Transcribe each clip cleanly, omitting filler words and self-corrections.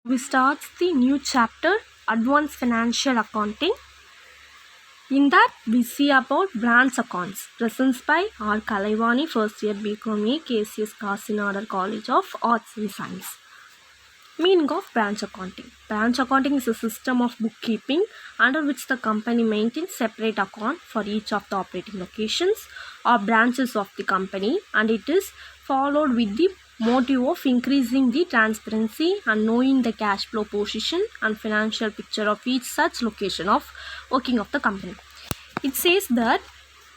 We start the new chapter, Advanced Financial Accounting. In that, we see about branch accounts, presents by R. Kalaivani, first year BCom, KCS Kasinagar College of Arts and Science. Meaning of branch accounting. Branch accounting is a system of bookkeeping under which the company maintains separate account for each of the operating locations or branches of the company, and it is followed with the motive of increasing the transparency and knowing the cash flow position and financial picture of each such location of working of the company. It says that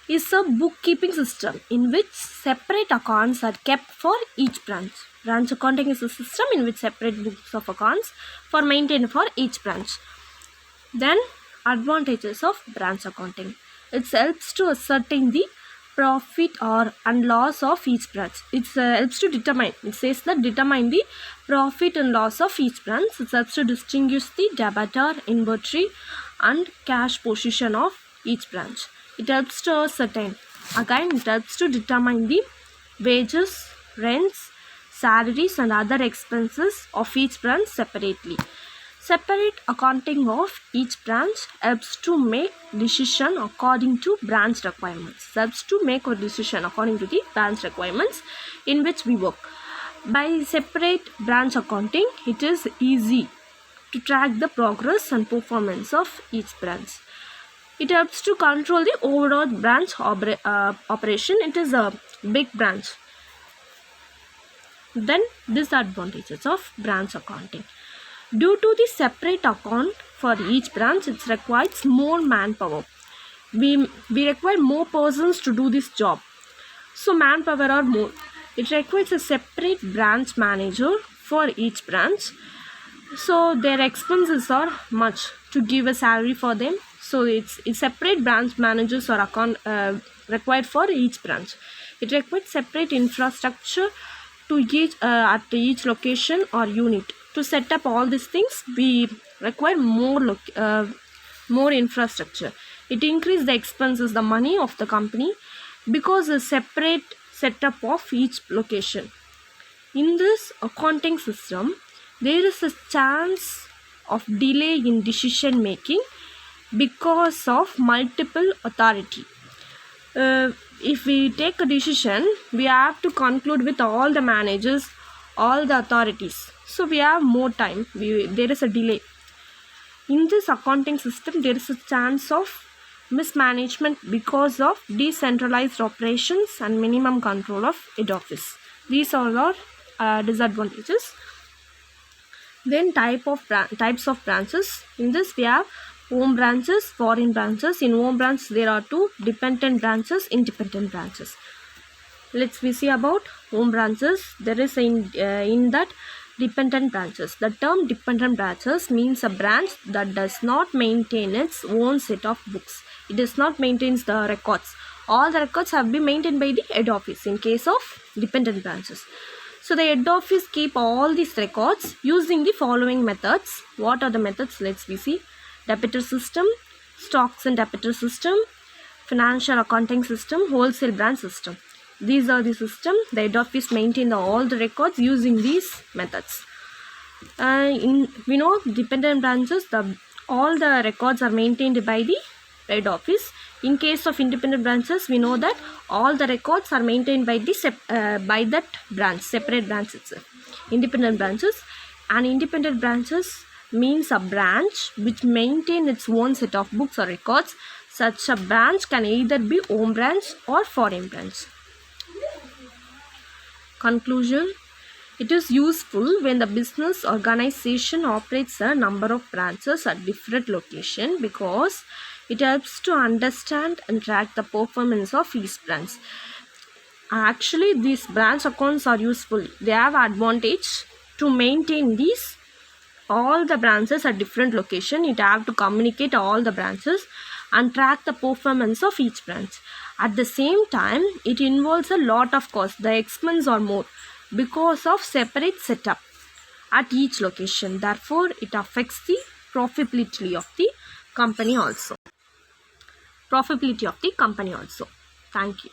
is a bookkeeping system in which separate accounts are kept for each branch. Branch accounting is a system in which separate books of accounts are maintained for each branch. Then advantages of branch accounting. It helps to ascertain the profit and loss of each branch. It helps to determine. It says that determine the profit and loss of each branch. It helps to distinguish the debtor, inventory, and cash position of each branch. It helps to ascertain. Again, it helps to determine the wages, rents, salaries, and other expenses of each branch separately. Separate accounting of each branch helps to make decision according to branch requirements. Helps to make a decision according to the branch requirements in which we work. By separate branch accounting, it is easy to track the progress and performance of each branch. It helps to control the overall branch operation. It is a big branch. Then disadvantages of branch accounting. Due to the separate account for each branch, it requires more manpower. We require more persons to do this job. So manpower are more. It requires a separate branch manager for each branch. So their expenses are much to give a salary for them. So it's separate branch managers are required for each branch. It requires separate infrastructure to at each location or unit. To set up all these things, we require more infrastructure. It increases the expenses, the money of the company, because a separate setup of each location. In this accounting system, there is a chance of delay in decision making because of multiple authority. If we take a decision, we have to conclude with all the managers, all the authorities. So we have more time. There is a delay. In this accounting system, there is a chance of mismanagement because of decentralized operations and minimum control of head office. These all are disadvantages. Then types of branches. In this we have home branches, foreign branches. In home branch there are two: dependent branches, independent branches. Let's see about home branches. There is in that dependent branches. The term dependent branches means a branch that does not maintain its own set of books. It does not maintain the records. All the records have been maintained by the head office in case of dependent branches. So the head office keep all these records using the following methods. What are the methods? Let's see. Debtor system, stocks and debtor system, financial accounting system, wholesale branch system. These are the system. The head office maintain all the records using these methods. We know dependent branches, all the records are maintained by the head office. In case of independent branches, we know that all the records are maintained by by that branch, separate branch itself. Independent branches, and independent branches means a branch which maintains its own set of books or records. Such a branch can either be home branch or foreign branch. Conclusion. It is useful when the business organization operates a number of branches at different locations because it helps to understand and track the performance of each branch. Actually, these branch accounts are useful. They have advantage to maintain all the branches at different location. It have to communicate all the branches and track the performance of each branch. At the same time, it involves a lot of cost. The expense are more because of separate setup at each location. Therefore, it affects the profitability of the company also. Thank you.